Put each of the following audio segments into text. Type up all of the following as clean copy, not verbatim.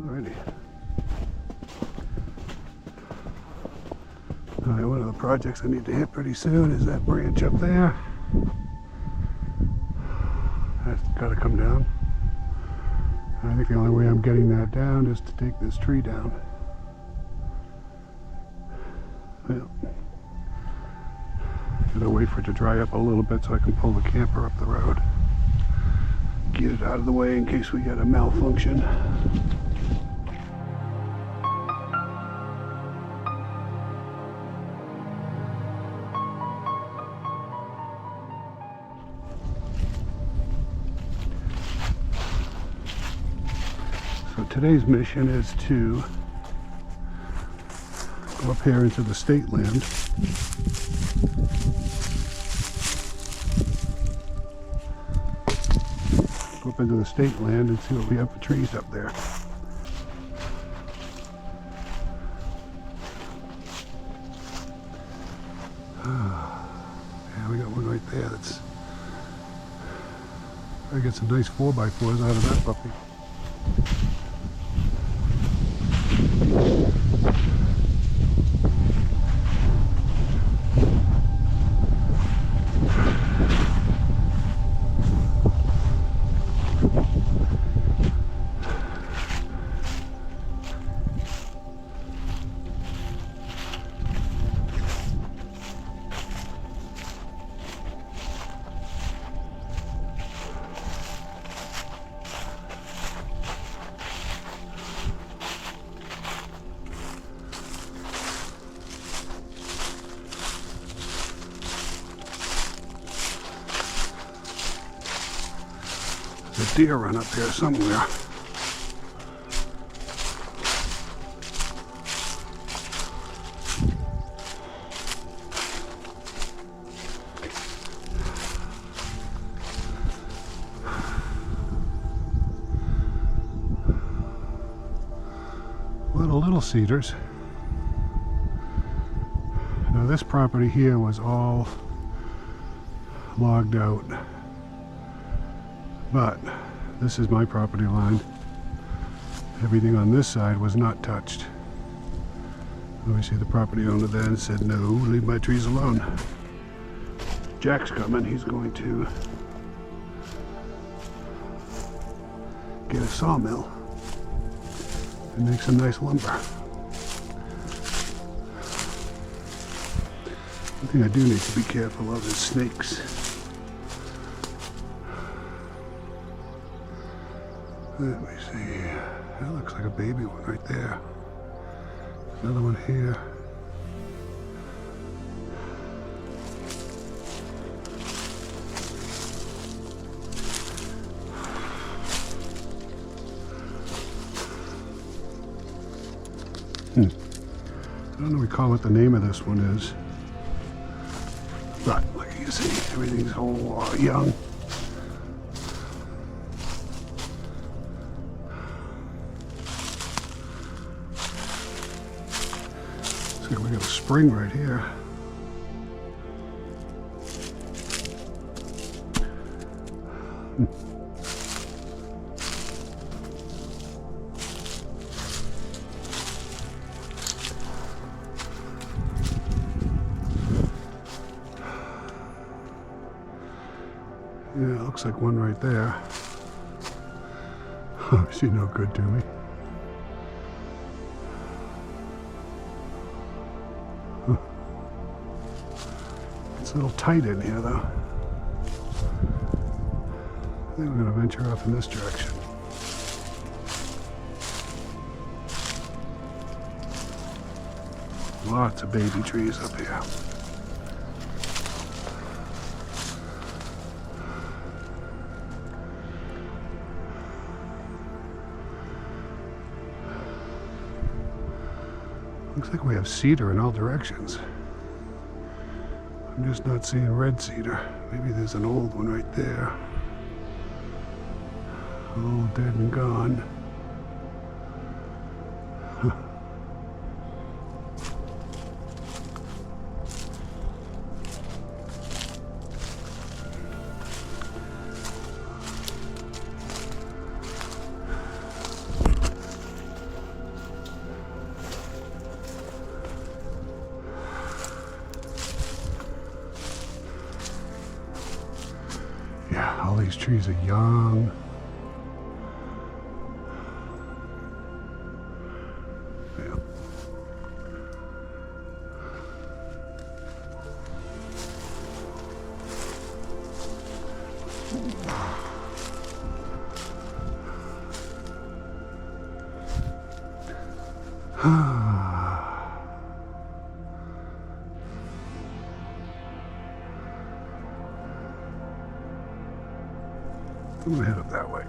Alrighty. Alright, one of the projects I need to hit pretty soon is that branch up there. That's got to come down. I think the only way I'm getting that down is to take this tree down. Well, gotta wait for it to dry up a little bit so I can pull the camper up the road. Get it out of the way in case we get a malfunction. So today's mission is to go up here into the state land. Go up into the state land and see what we have for trees up there. Yeah, we got one right there. That's. I get some nice 4x4s out of that puppy. There's a deer run up here somewhere. A lot of little cedars. Now this property here was all logged out. But this is my property line. Everything on this side was not touched. Obviously the property owner then said, no, leave my trees alone. Jack's coming. He's going to get a sawmill and make some nice lumber. One thing I do need to be careful of is snakes. Let me see. That looks like a baby one right there. Another one here. I don't recall what the name of this one is. But like you see, everything's all young. We got a spring right here. Yeah, it looks like one right there. Obviously no good to me. It's a little tight in here though. I think we're going to venture off in this direction. Lots of baby trees up here. Looks like we have cedar in all directions. I'm just not seeing red cedar. Maybe there's an old one right there. All dead and gone. Huh. these trees are young. Yeah. I'm gonna head up that way.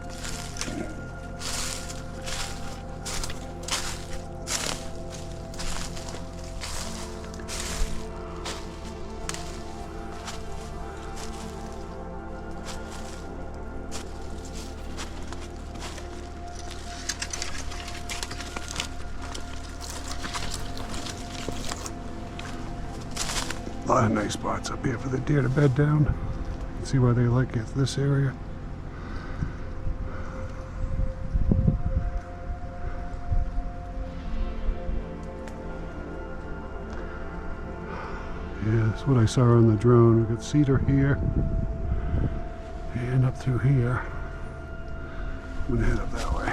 A lot of nice spots up here for the deer to bed down. See why they like it, this area. Yeah, that's what I saw on the drone. We got cedar here and up through here. I'm gonna head up that way.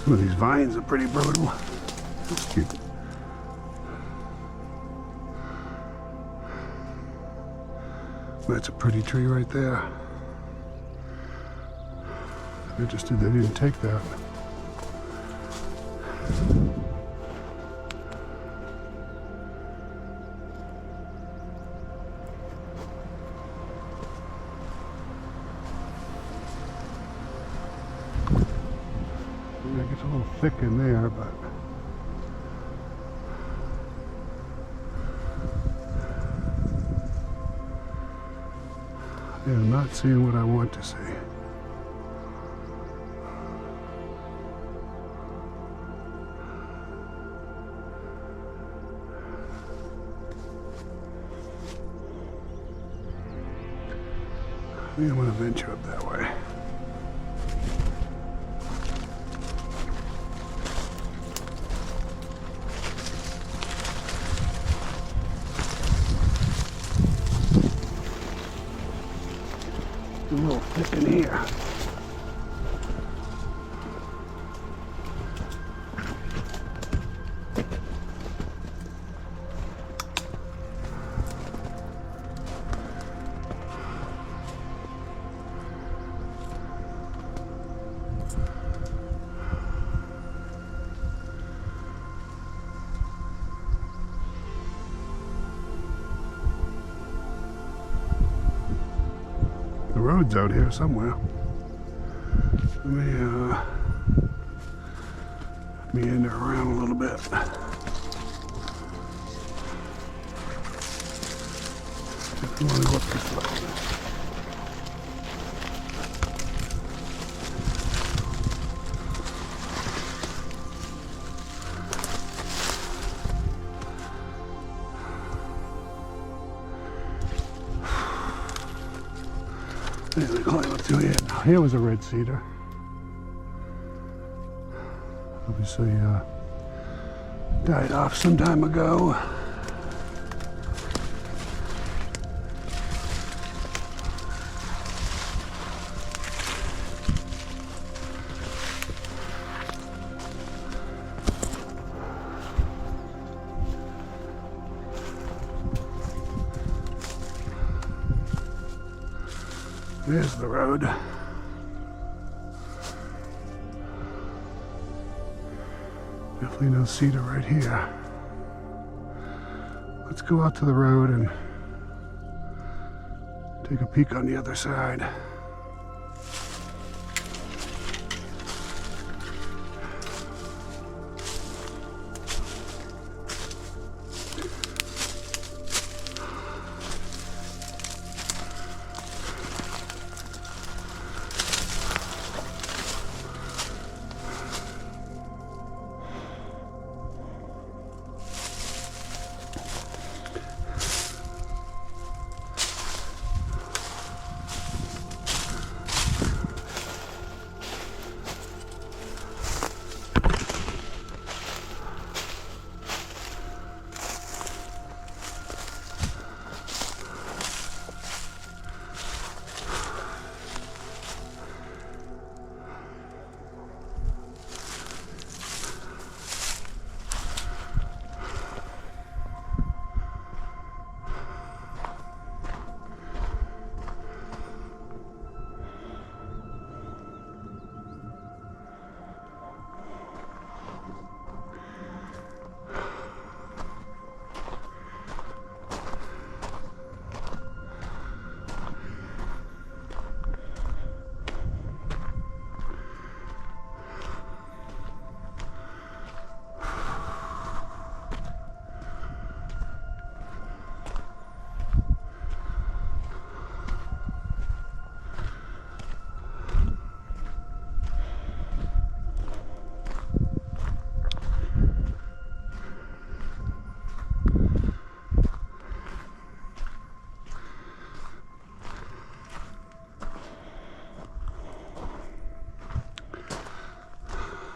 Some of these vines are pretty brutal. That's cute. That's a pretty tree right there. Interested they didn't take that. It gets a little thick in there, but I'm not seeing what I want to see. I think I'm going to venture up that way. A little thick in here. The road's out here somewhere. Let me meander around a little bit. If you want to go up this way. Anyway, climb up to here. Now, here was a red cedar. Obviously, died off some time ago. There's the road. Definitely no cedar right here. Let's go out to the road and take a peek on the other side.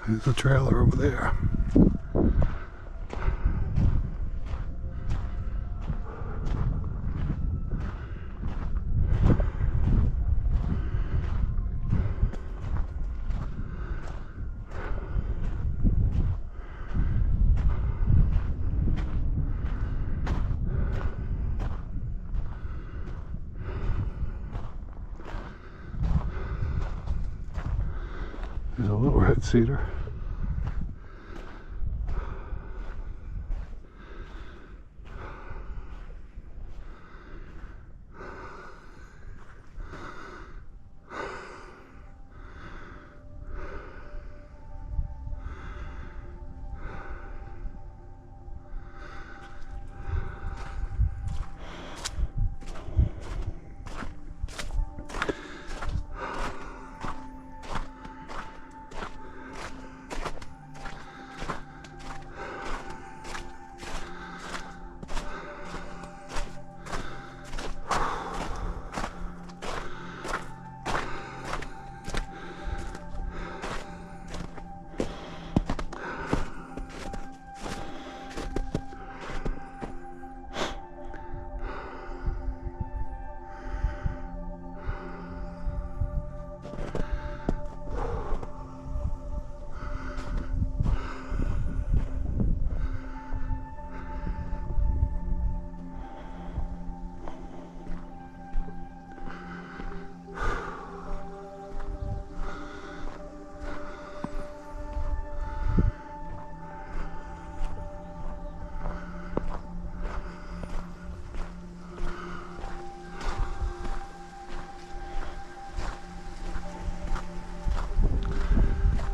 There's a trailer over there. There's a little red cedar.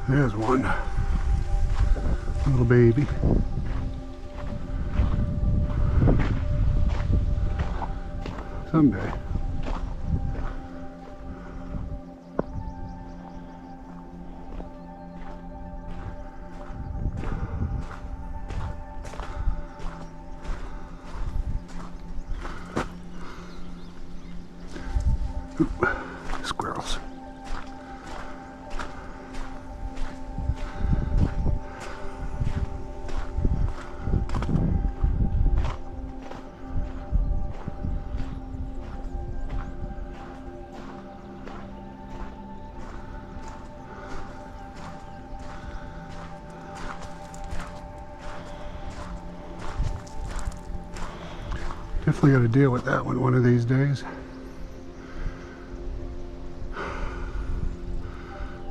There's one little baby. Someday. Ooh, squirrels. Definitely got to deal with that one of these days.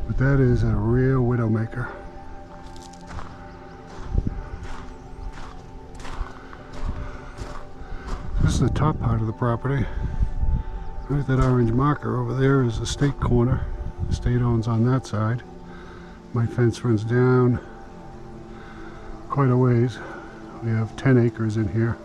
But that is a real widowmaker. This is the top part of the property. There's that orange marker over there is the state corner. The state owns on that side. My fence runs down quite a ways. We have 10 acres in here.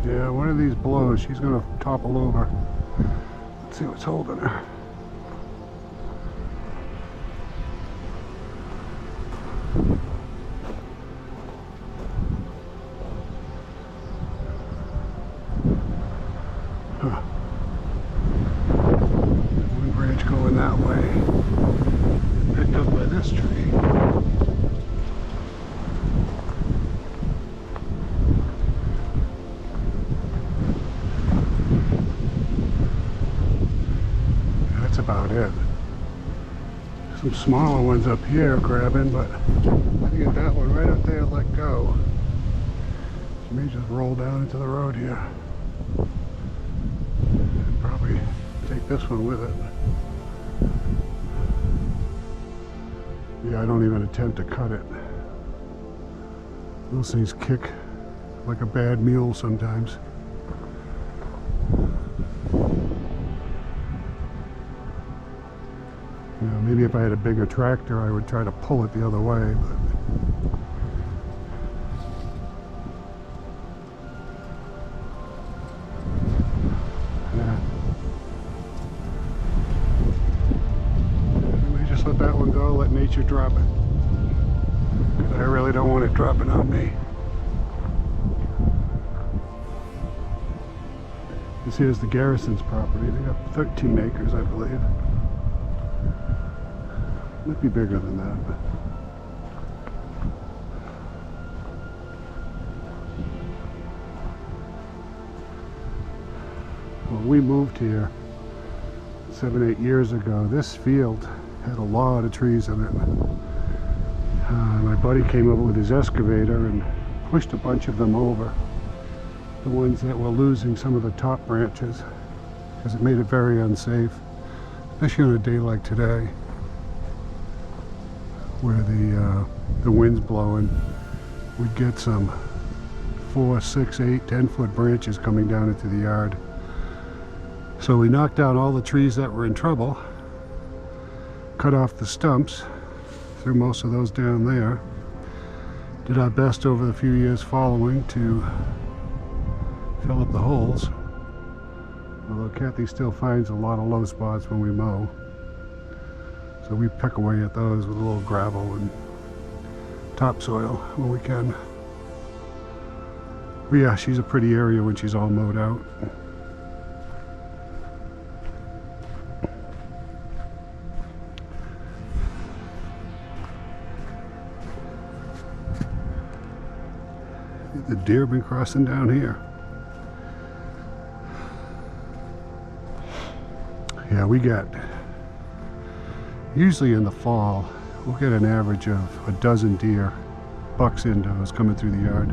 Yeah, one of these blows, she's gonna topple over. Let's see what's holding her. Huh. One branch going that way. Picked up by this tree. That's about it. Some smaller ones up here grabbing, but I get that one right up there, let go. She may just roll down into the road here. And probably take this one with it. Yeah, I don't even attempt to cut it. Those things kick like a bad mule sometimes. You know, maybe if I had a bigger tractor, I would try to pull it the other way, but yeah. Maybe just let that one go, let nature drop it. Because I really don't want it dropping on me. This here's the Garrison's property. They got 13 acres, I believe. Might be bigger than that, but when we moved here 7-8 years ago, this field had a lot of trees in it. My buddy came over with his excavator and pushed a bunch of them over, the ones that were losing some of the top branches, because it made it very unsafe, especially on a day like today, where the wind's blowing. We'd get some 4, 6, 8, 10-foot branches coming down into the yard. So we knocked down all the trees that were in trouble, cut off the stumps, threw most of those down there, did our best over the few years following to fill up the holes, although Cathy still finds a lot of low spots when we mow. So we pick away at those with a little gravel and topsoil when we can. But yeah, she's a pretty area when she's all mowed out. The deer have been crossing down here. Yeah, we get, usually in the fall, we'll get an average of a dozen deer, bucks indoors, coming through the yard.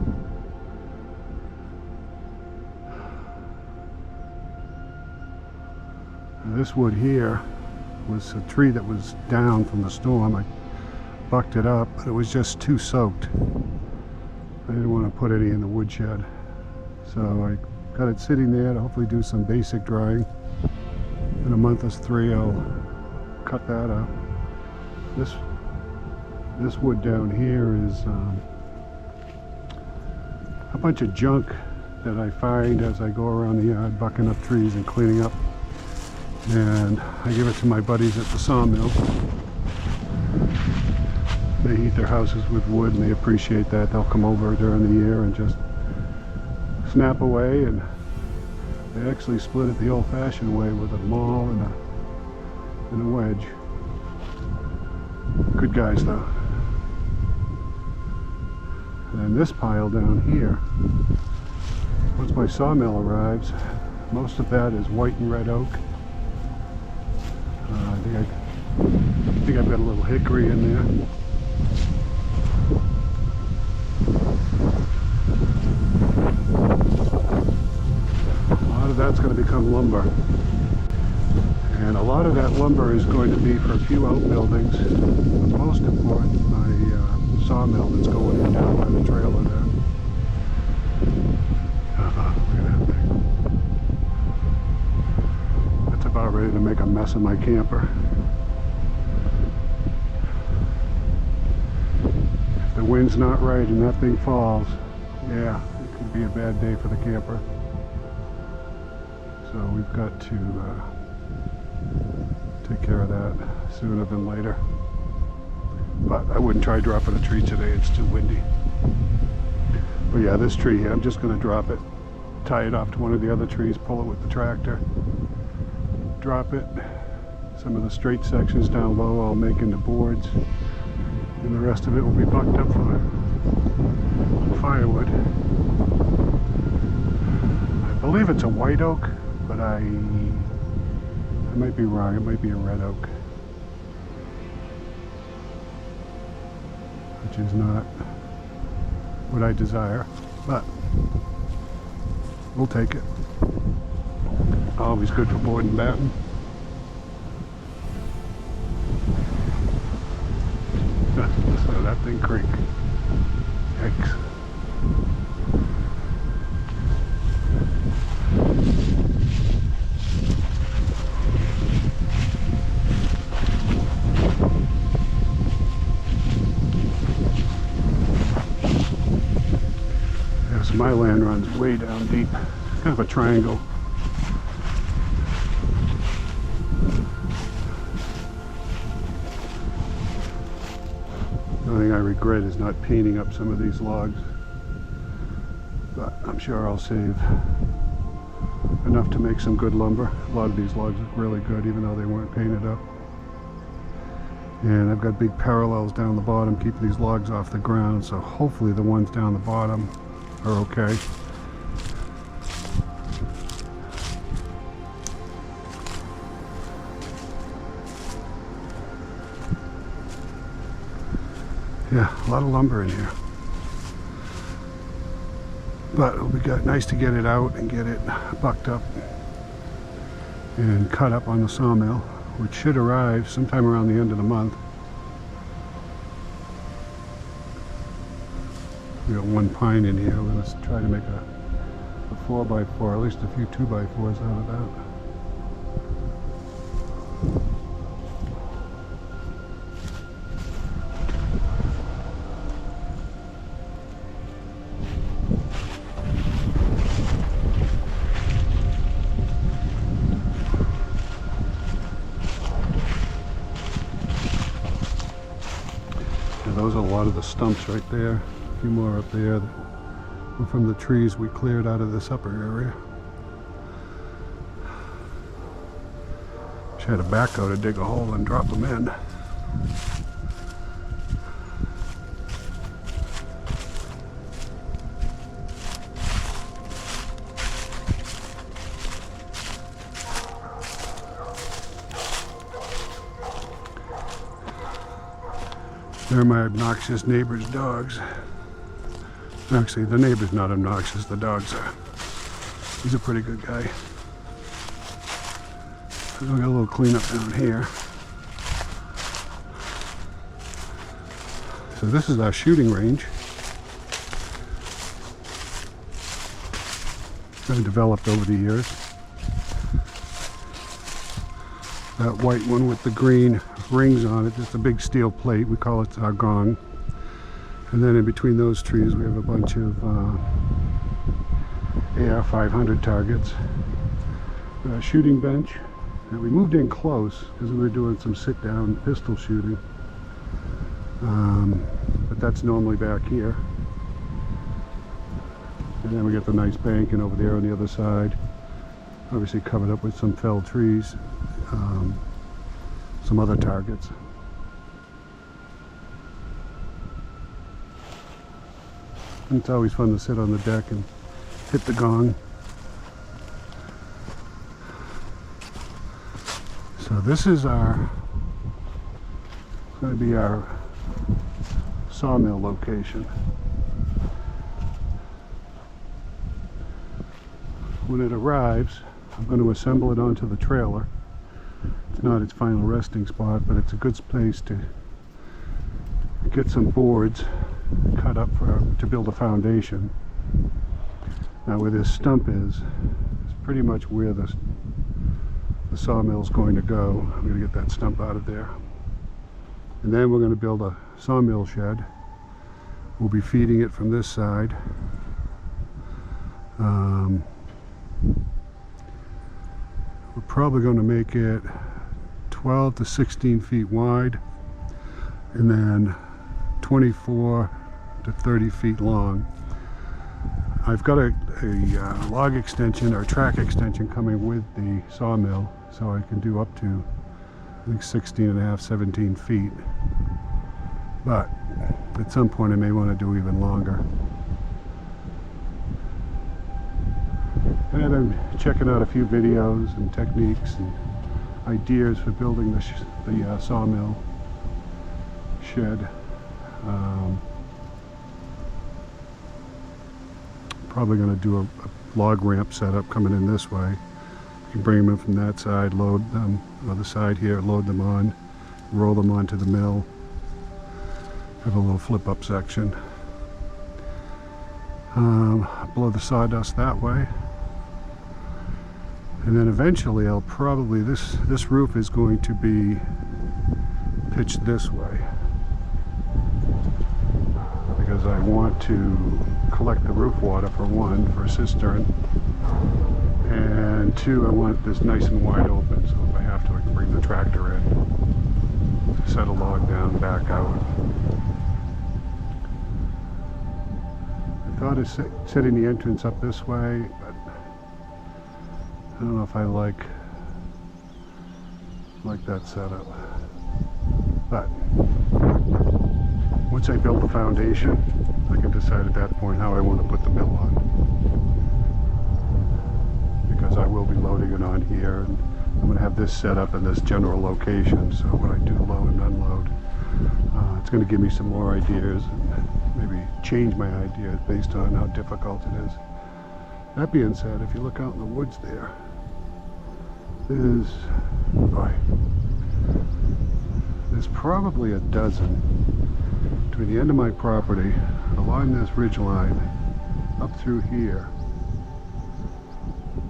Now this wood here was a tree that was down from the storm. I bucked it up, but it was just too soaked. I didn't want to put any in the woodshed. So I got it sitting there to hopefully do some basic drying. In a month or 3, I'll cut that up. This wood down here is a bunch of junk that I find as I go around the yard bucking up trees and cleaning up. And I give it to my buddies at the sawmill. They heat their houses with wood and they appreciate that. They'll come over during the year and just snap away, and they actually split it the old-fashioned way with a maul and a wedge. Good guys though. And then this pile down here, once my sawmill arrives, Most of that is white and red oak. I think I've got a little hickory in there. A lot of that's going to become lumber. And a lot of that lumber is going to be for a few outbuildings. But most important, my sawmill that's going in down by the trailer there. Look at that thing. That's about ready to make a mess of my camper. If the wind's not right and that thing falls, yeah, it could be a bad day for the camper. So we've got to take care of that sooner than later. But I wouldn't try dropping a tree today, it's too windy. But yeah, this tree here, I'm just going to drop it, tie it off to one of the other trees, pull it with the tractor, drop it. Some of the straight sections down low I'll make into boards, and the rest of it will be bucked up for firewood. I believe it's a white oak, but I might be wrong. It might be a red oak, which is not what I desire, but we'll take it. Always good for board and batten. So that thing creak. Yikes. So my land runs way down deep. It's kind of a triangle. The only thing I regret is not painting up some of these logs. But I'm sure I'll save enough to make some good lumber. A lot of these logs look really good even though they weren't painted up. And I've got big parallels down the bottom keeping these logs off the ground, so hopefully the ones down the bottom are okay. Yeah, a lot of lumber in here. But it'll be nice to get it out and get it bucked up and cut up on the sawmill, which should arrive sometime around the end of the month. We got one pine in here. Let's try to make a 4x4, at least a few 2x4s out of that. And those are a lot of the stumps right there. A few more up there that were from the trees we cleared out of this upper area. Just had a backhoe to dig a hole and drop them in. They're my obnoxious neighbor's dogs. Actually, the neighbor's not obnoxious, the dogs are. He's a pretty good guy. We got a little cleanup down here. So this is our shooting range. It's been developed over the years. That white one with the green rings on it, just a big steel plate, we call it our gong. And then in between those trees we have a bunch of AR 500 targets. A shooting bench. And we moved in close because we were doing some sit-down pistol shooting. But that's normally back here. And then we got the nice banking over there on the other side. Obviously covered up with some felled trees. Some other targets. And it's always fun to sit on the deck and hit the gong. So this is going to be our sawmill location. When it arrives, I'm going to assemble it onto the trailer. It's not its final resting spot, but it's a good place to get some boards cut up to build a foundation. Now where this stump is pretty much where the sawmill is going to go. I'm going to get that stump out of there. And then we're going to build a sawmill shed. We'll be feeding it from this side. We're probably going to make it 12 to 16 feet wide and then 24 to 30 feet long. I've got a log extension or track extension coming with the sawmill, so I can do up to I think 16 and a half, 17 feet. But at some point I may want to do even longer. And I've been checking out a few videos and techniques and ideas for building the sawmill shed. Probably going to do a log ramp setup coming in this way. You can bring them in from that side, load them on the side here, load them on, roll them onto the mill. Have a little flip up section. Blow the sawdust that way. And then eventually I'll probably, this roof is going to be pitched this way, because I want to collect the roof water for one, for a cistern, and two, I want this nice and wide open, so if I have to I can bring the tractor in, set a log down, back out. I thought of setting the entrance up this way, but I don't know if I like that setup. But once I build the foundation, I can decide at that point how I want to put the mill on. Because I will be loading it on here, and I'm going to have this set up in this general location, so when I do load and unload, it's going to give me some more ideas and maybe change my ideas based on how difficult it is. That being said, if you look out in the woods there, there's probably a dozen between the end of my property along this ridge line up through here,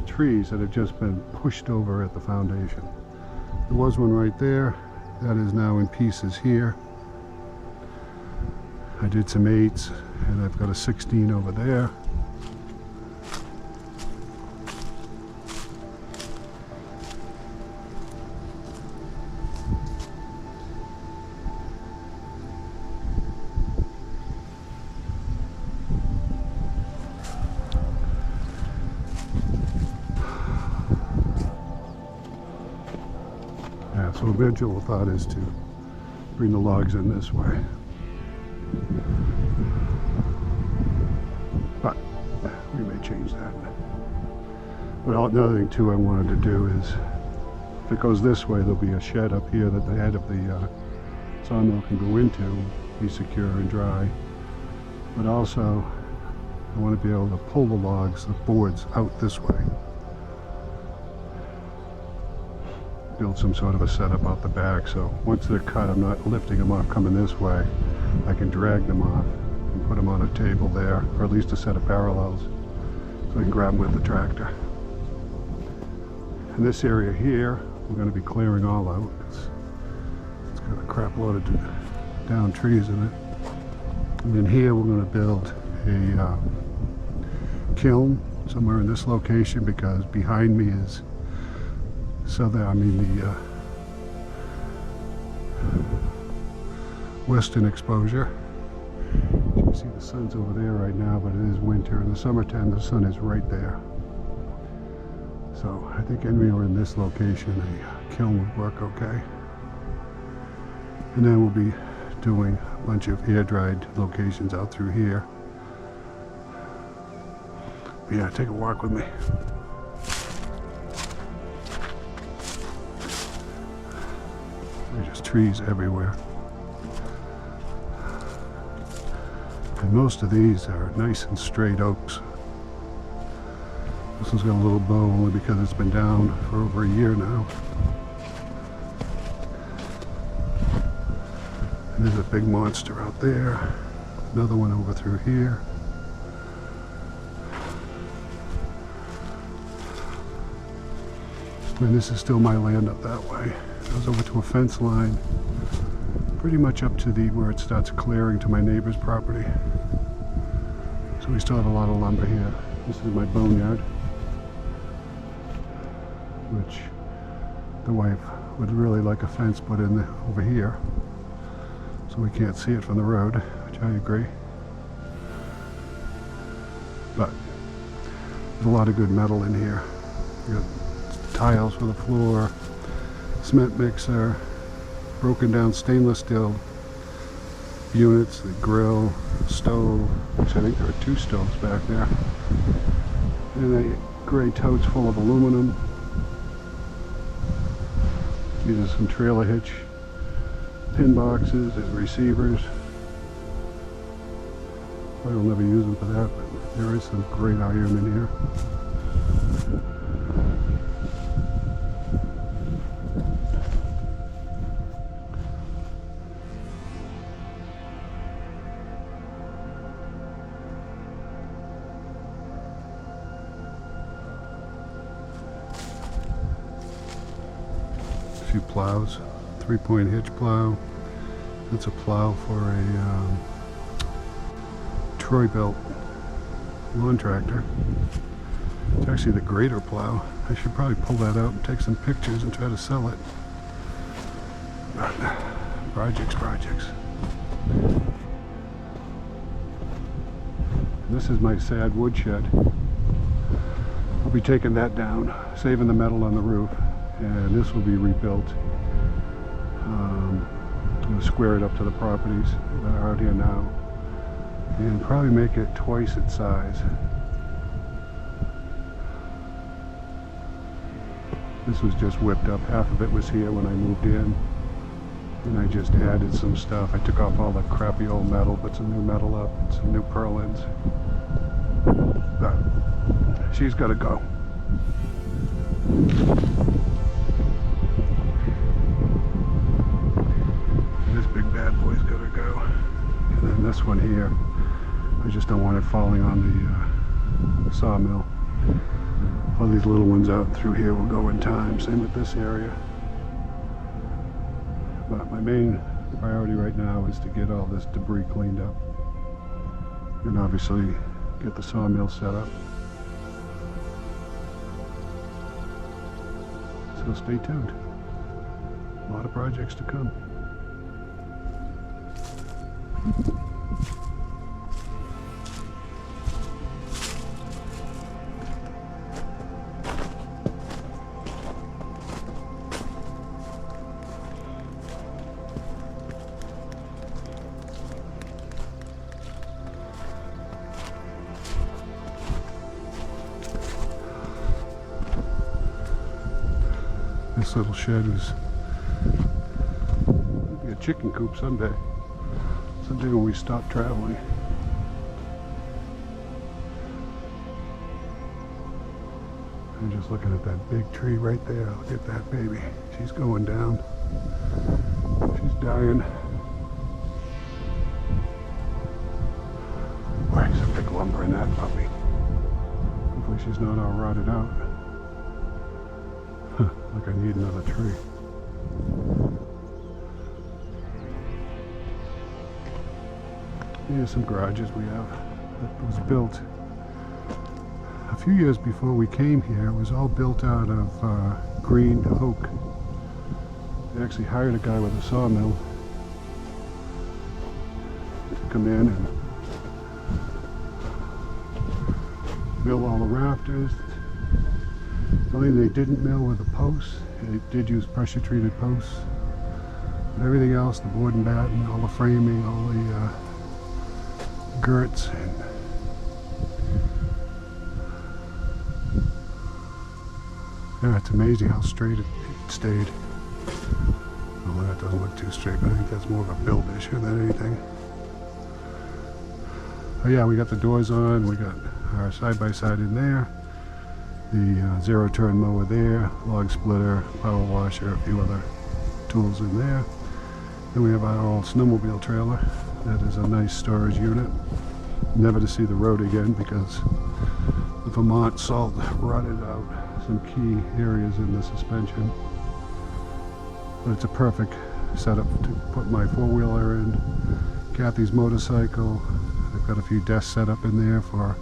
trees that have just been pushed over at the foundation. There was one right there that is now in pieces here. I did some 8s and I've got a 16 over there. So eventual thought is to bring the logs in this way. But we may change that. But another thing too I wanted to do is, if it goes this way, there'll be a shed up here that the head of the sawmill can go into, be secure and dry. But also, I want to be able to pull the logs, the boards, out this way. Build some sort of a setup out the back, so once they're cut, I'm not lifting them off coming this way. I can drag them off and put them on a table there, or at least a set of parallels, so I can grab them with the tractor. In this area here, we're going to be clearing all out. It's got a crap load of down trees in it. And then here we're going to build a kiln somewhere in this location, because behind me is the western exposure. You can see the sun's over there right now, but it is winter. In the summertime, the sun is right there. So I think anywhere in this location, a kiln would work okay. And then we'll be doing a bunch of air-dried locations out through here. But yeah, take a walk with me. Just trees everywhere. And most of these are nice and straight oaks. This one's got a little bow only because it's been down for over a year now. And there's a big monster out there. Another one over through here. And this is still my land up that way. It goes over to a fence line, pretty much up to where it starts clearing to my neighbor's property. So we still have a lot of lumber here. This is my boneyard, which the wife would really like a fence put in over here, so we can't see it from the road, which I agree. But there's a lot of good metal in here. You got tiles for the floor, cement mixer, broken down stainless steel units, the grill, stove, which I think there are 2 stoves back there, and a gray totes full of aluminum. These are some trailer hitch pin boxes and receivers. I will never use them for that, but there is some great iron in here. A few plows, 3-point hitch plow. That's a plow for a Troy-built lawn tractor. It's actually the grader plow. I should probably pull that out and take some pictures and try to sell it. But projects. This is my sad woodshed. I'll be taking that down, saving the metal on the roof, and this will be rebuilt. I'm going to square it up to the properties that are out here now, and probably make it twice its size. This was just whipped up. Half of it was here when I moved in, and I just added some stuff. I took off all the crappy old metal, put some new metal up, some new purlins. But she's got to go. And this big bad boy's got to go. And then this one here, I just don't want it falling on the sawmill. All these little ones out through here will go in time. Same with this area. But my main priority right now is to get all this debris cleaned up. And obviously get the sawmill set up. So stay tuned. A lot of projects to come. This little shed was be a chicken coop someday when we stop traveling. I'm just looking at that big tree right there. Look at that baby. She's going down. She's dying. Boy, there's a big lumber in that puppy. Hopefully she's not all rotted out. Like I need another tree. Here's some garages we have that was built a few years before we came here. It was all built out of green oak. They actually hired a guy with a sawmill to come in and mill all the rafters. The only thing they didn't mill were the posts. They did use pressure treated posts. But everything else, the board and batten, all the framing, all the girts, and yeah, it's amazing how straight it stayed. The Well, that doesn't look too straight, but I think that's more of a build issue than anything. Oh yeah, we got the doors on, we got our side-by-side in there, the zero-turn mower there, log splitter, power washer, a few other tools in there. Then we have our old snowmobile trailer. That is a nice storage unit. Never to see the road again because the Vermont salt rotted out some key areas in the suspension. But it's a perfect setup to put my four-wheeler in, Cathy's motorcycle. I've got a few desks set up in there for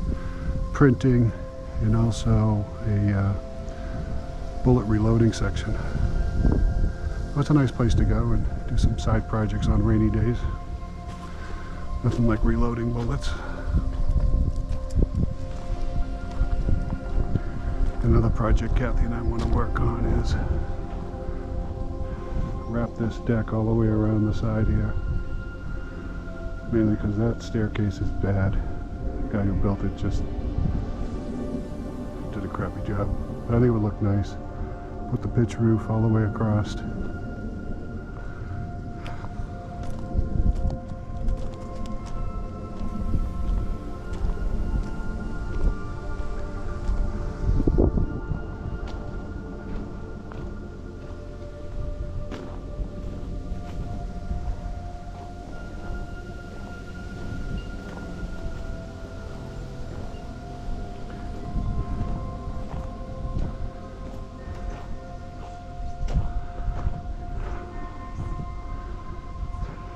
printing and also a bullet reloading section. So it's a nice place to go and do some side projects on rainy days. Nothing like reloading bullets. Another project Cathy and I want to work on is wrap this deck all the way around the side here. Mainly because that staircase is bad. The guy who built it just did a crappy job. But I think it would look nice. Put the pitch roof all the way across.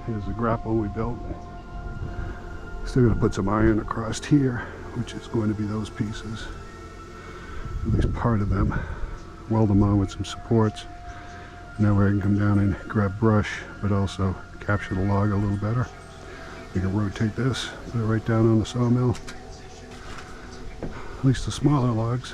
Here's the grapple we built. Still going to put some iron across here, which is going to be those pieces, at least part of them. Weld them on with some supports. And that way I can come down and grab brush, but also capture the log a little better. We can rotate this, put it right down on the sawmill. At least the smaller logs.